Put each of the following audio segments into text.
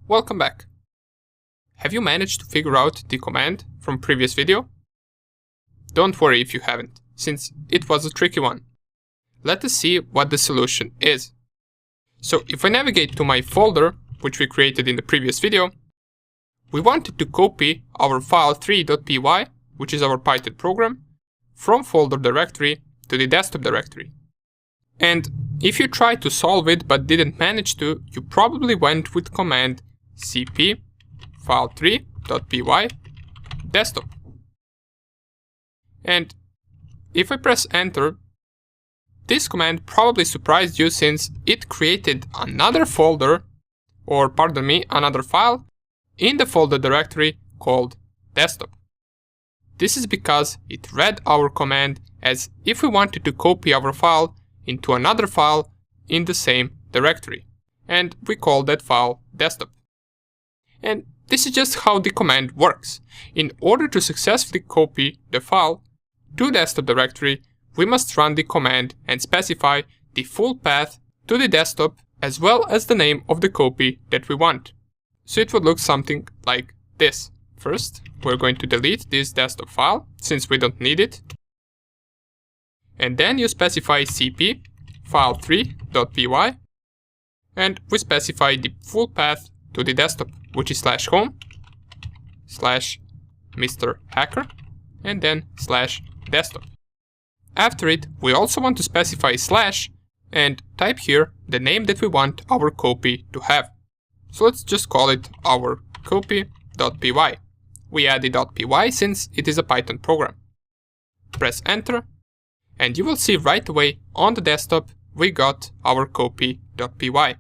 Welcome back. Have you managed to figure out the command from previous video? Don't worry if you haven't, since it was a tricky one. Let us see what the solution is. So if I navigate to my folder, which we created in the previous video, we wanted to copy our file3.py, which is our Python program, from folder directory to the desktop directory. And if you tried to solve it but didn't manage to, you probably went with command cp file3.py desktop. And if I press enter, this command probably surprised you since it created another folder, or pardon me, another file in the folder directory called desktop. This is because it read our command as if we wanted to copy our file into another file in the same directory, and we call that file desktop. And this is just how the command works. In order to successfully copy the file to desktop directory, we must run the command and specify the full path to the desktop as well as the name of the copy that we want. So it would look something like this. First, we're going to delete this desktop file since we don't need it. And then you specify cp file3.py and we specify the full path to the desktop, which is /home/mrhacker and then /desktop. After it, we also want to specify slash and type here the name that we want our copy to have. So let's just call it our copy.py. We add the .py since it is a Python program. Press enter and you will see right away on the desktop we got our copy.py.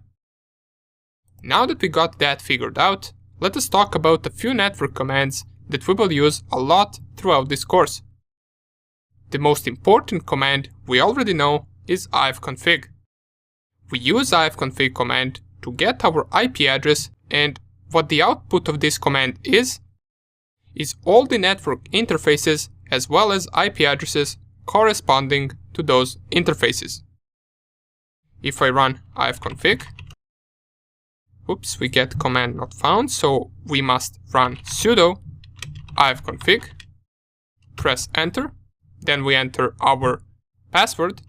Now that we got that figured out, let us talk about a few network commands that we will use a lot throughout this course. The most important command we already know is ifconfig. We use ifconfig command to get our IP address, and what the output of this command is all the network interfaces as well as IP addresses corresponding to those interfaces. If I run ifconfig, we get command not found, so we must run sudo ifconfig, press enter, then we enter our password,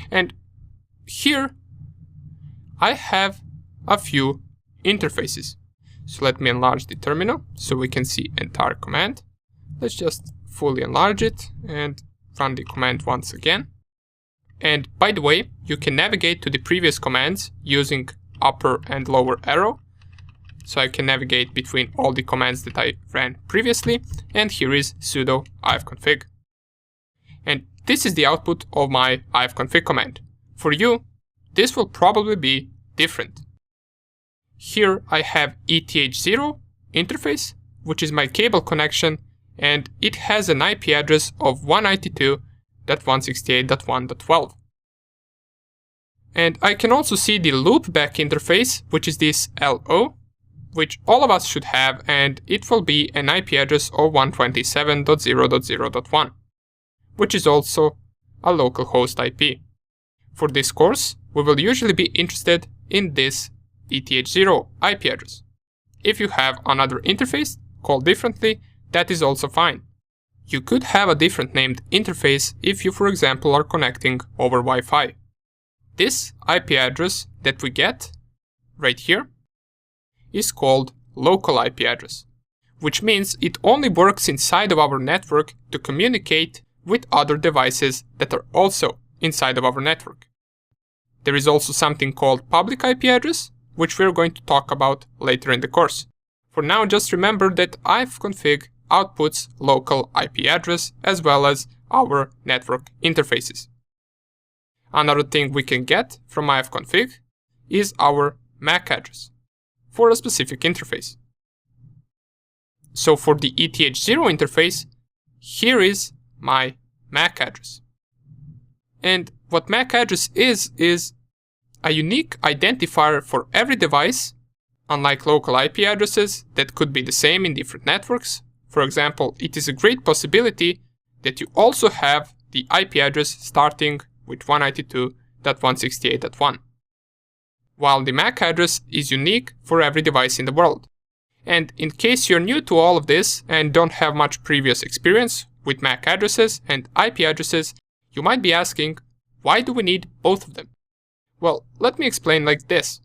and here I have a few interfaces. So let me enlarge the terminal so we can see entire command. Let's just fully enlarge it and run the command once again. And by the way, you can navigate to the previous commands using upper and lower arrow. So I can navigate between all the commands that I ran previously, and here is sudo ifconfig. And this is the output of my ifconfig command. For you, this will probably be different. Here I have ETH0 interface, which is my cable connection, and it has an IP address of 192.168.1.12. And I can also see the loopback interface, which is this LO, which all of us should have, and it will be an IP address of 127.0.0.1, which is also a localhost IP. For this course, we will usually be interested in this ETH0 IP address. If you have another interface called differently, that is also fine. You could have a different named interface if you, for example, are connecting over Wi-Fi. This IP address that we get right here is called local IP address, which means it only works inside of our network to communicate with other devices that are also inside of our network. There is also something called public IP address, which we're going to talk about later in the course. For now, just remember that ifconfig outputs local IP address as well as our network interfaces. Another thing we can get from ifconfig is our MAC address for a specific interface. So for the ETH0 interface, here is my MAC address. And what MAC address is a unique identifier for every device, unlike local IP addresses that could be the same in different networks. For example, it is a great possibility that you also have the IP address starting with 192.168.1. while the MAC address is unique for every device in the world. And in case you're new to all of this and don't have much previous experience with MAC addresses and IP addresses, you might be asking, why do we need both of them? Well, let me explain like this.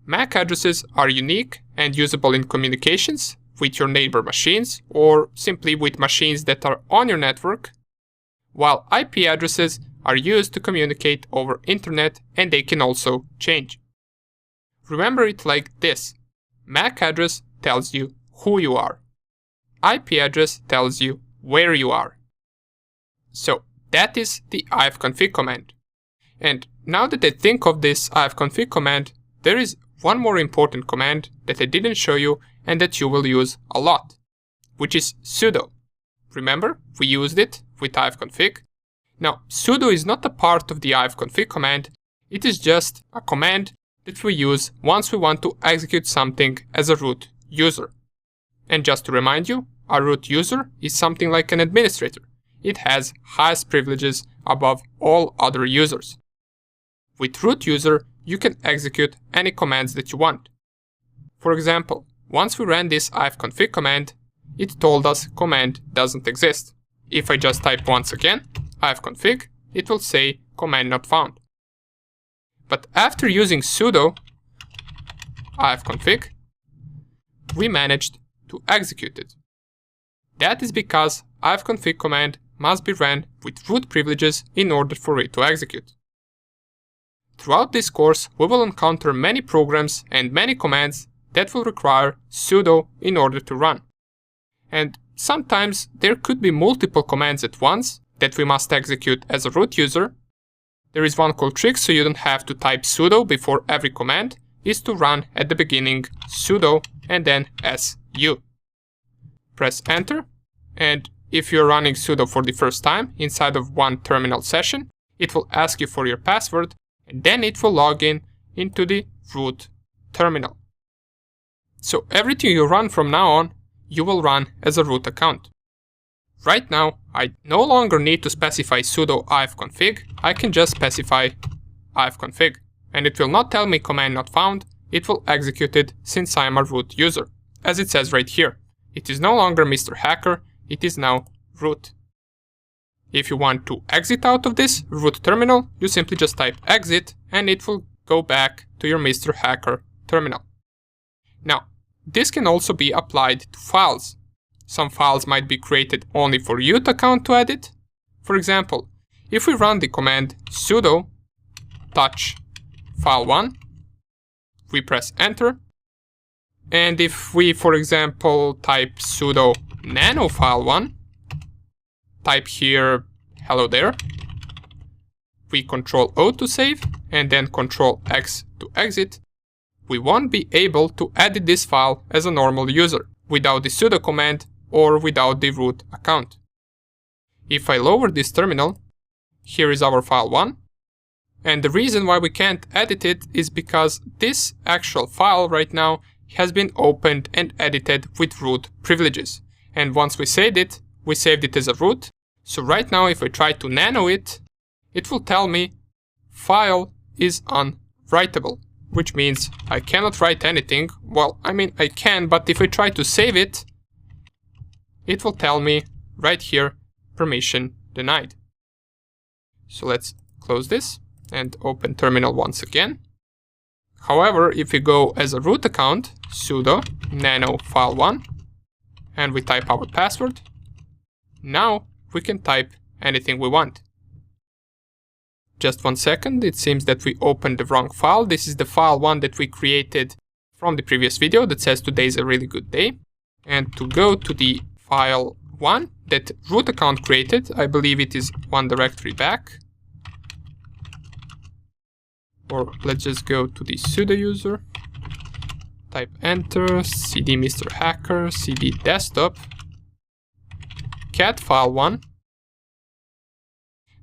MAC addresses are unique and usable in communications with your neighbor machines or simply with machines that are on your network, while IP addresses are used to communicate over internet and they can also change. Remember it like this. MAC address tells you who you are. IP address tells you where you are. So that is the ifconfig command. And now that I think of this ifconfig command, there is one more important command that I didn't show you and that you will use a lot, which is sudo. Remember, we used it with ifconfig. Now, sudo is not a part of the ifconfig command, it is just a command that we use once we want to execute something as a root user. And just to remind you, a root user is something like an administrator. It has highest privileges above all other users. With root user, you can execute any commands that you want. For example, once we ran this ifconfig command, it told us command doesn't exist. If I just type once again, ifconfig, it will say command not found. But after using sudo ifconfig, we managed to execute it. That is because ifconfig command must be ran with root privileges in order for it to execute. Throughout this course, we will encounter many programs and many commands that will require sudo in order to run. And sometimes there could be multiple commands at once that we must execute as a root user. There is one cool trick so you don't have to type sudo before every command, is to run at the beginning sudo and then su. Press enter, and if you're running sudo for the first time inside of one terminal session, it will ask you for your password and then it will log in into the root terminal. So everything you run from now on, you will run as a root account. Right now, I no longer need to specify sudo ifconfig, I can just specify ifconfig. And it will not tell me command not found, it will execute it since I am a root user. As it says right here, it is no longer Mr. Hacker, it is now root. If you want to exit out of this root terminal, you simply just type exit and it will go back to your Mr. Hacker terminal. Now, this can also be applied to files. Some files might be created only for root account to edit. For example, if we run the command sudo touch file1, we press enter, and if we, for example, type sudo nano file1, type here hello there, we Ctrl O to save and then Ctrl X to exit, we won't be able to edit this file as a normal user without the sudo command or without the root account. If I lower this terminal, here is our file 1, and the reason why we can't edit it is because this actual file right now has been opened and edited with root privileges. And once we saved it as a root. So right now if I try to nano it, it will tell me file is unwritable, which means I cannot write anything. Well, I mean I can, but if I try to save it, it will tell me right here, permission denied. So let's close this and open terminal once again. However, if we go as a root account, sudo nano file1, and we type our password, now we can type anything we want. Just 1 second, it seems that we opened the wrong file. This is the file 1 that we created from the previous video that says today is a really good day. And to go to the file 1 that root account created, I believe it is one directory back. Or let's just go to the sudo user, type enter, cd Mr. Hacker, cd desktop, cat file 1.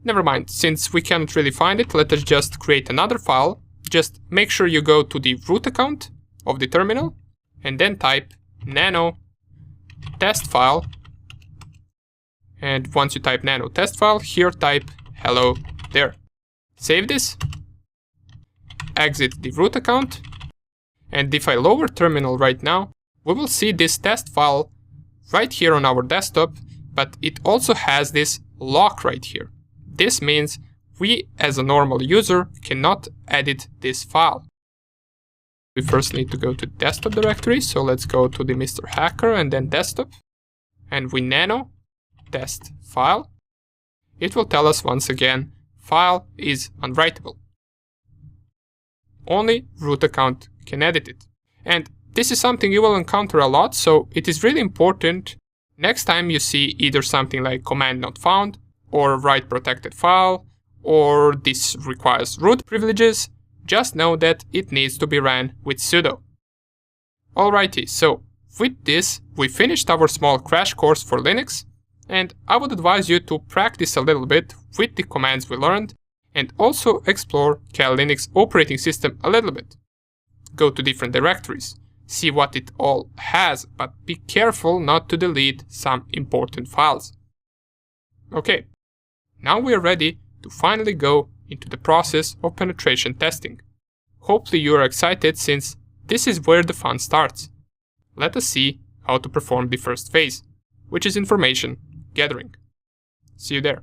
Never mind, since we can't really find it, let us just create another file. Just make sure you go to the root account of the terminal and then type nano test file. And once you type nano test file, here type hello there. Save this. exit the root account. And if I lower terminal right now, we will see this test file right here on our desktop, but it also has this lock right here. This means we as a normal user cannot edit this file. We first need to go to desktop directory, so let's go to the Mr. Hacker and then desktop, and we nano test file. It will tell us once again, file is unwritable. Only root account can edit it. And this is something you will encounter a lot, so it is really important next time you see either something like command not found, or write protected file, or this requires root privileges, just know that it needs to be ran with sudo. Alrighty, so with this, we finished our small crash course for Linux, and I would advise you to practice a little bit with the commands we learned, and also explore Kali Linux operating system a little bit. Go to different directories, see what it all has, but be careful not to delete some important files. Okay, now we are ready to finally go into the process of penetration testing. Hopefully you are excited, since this is where the fun starts. Let us see how to perform the first phase, which is information gathering. See you there.